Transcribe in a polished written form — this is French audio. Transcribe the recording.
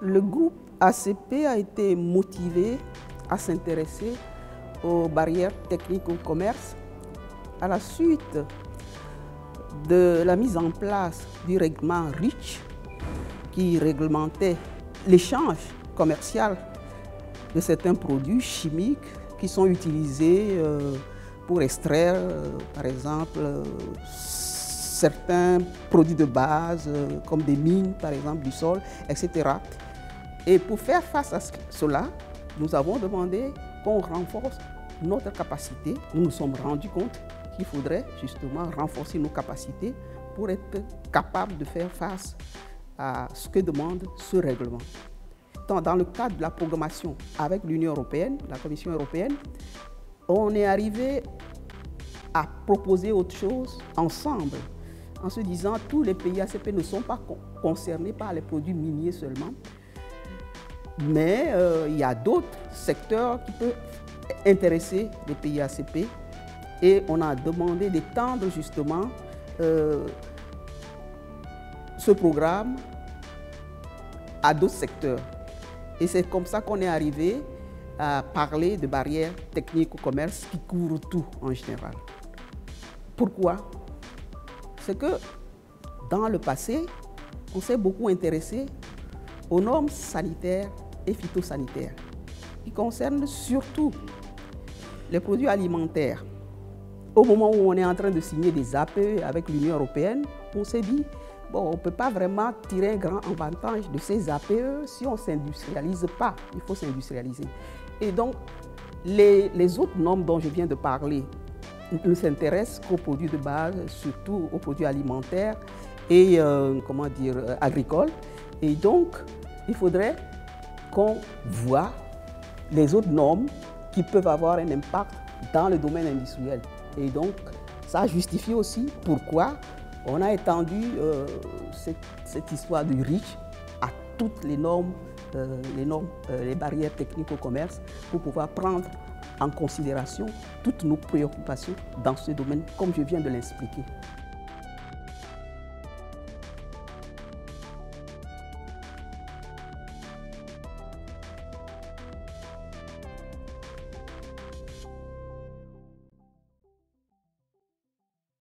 Le groupe ACP a été motivé à s'intéresser aux barrières techniques au commerce à la suite de la mise en place du règlement REACH qui réglementait l'échange commercial de certains produits chimiques qui sont utilisés pour extraire, par exemple, certains produits de base, comme des mines, par exemple, du sol, etc. Et pour faire face à cela, nous avons demandé qu'on renforce notre capacité. Nous nous sommes rendus compte qu'il faudrait justement renforcer nos capacités pour être capables de faire face à ce que demande ce règlement. Dans le cadre de la programmation avec l'Union européenne, la Commission européenne, on est arrivé à proposer autre chose ensemble, en se disant que tous les pays ACP ne sont pas concernés par les produits miniers seulement, mais il y a d'autres secteurs qui peuvent intéresser les pays ACP et on a demandé d'étendre justement ce programme à d'autres secteurs. Et c'est comme ça qu'on est arrivé à parler de barrières techniques au commerce qui couvrent tout en général. Pourquoi? C'est que dans le passé, on s'est beaucoup intéressé aux normes sanitaires et phytosanitaires qui concernent surtout les produits alimentaires. Au moment où on est en train de signer des APE avec l'Union européenne, on s'est dit bon, on ne peut pas vraiment tirer un grand avantage de ces APE si on ne s'industrialise pas. Il faut s'industrialiser. Et donc, les autres normes dont je viens de parler ne s'intéressent qu'aux produits de base, surtout aux produits alimentaires et agricoles. Et donc, il faudrait qu'on voit les autres normes qui peuvent avoir un impact dans le domaine industriel. Et donc, ça justifie aussi pourquoi on a étendu cette histoire du REACH à toutes les normes, les barrières techniques au commerce pour pouvoir prendre en considération toutes nos préoccupations dans ce domaine, comme je viens de l'expliquer.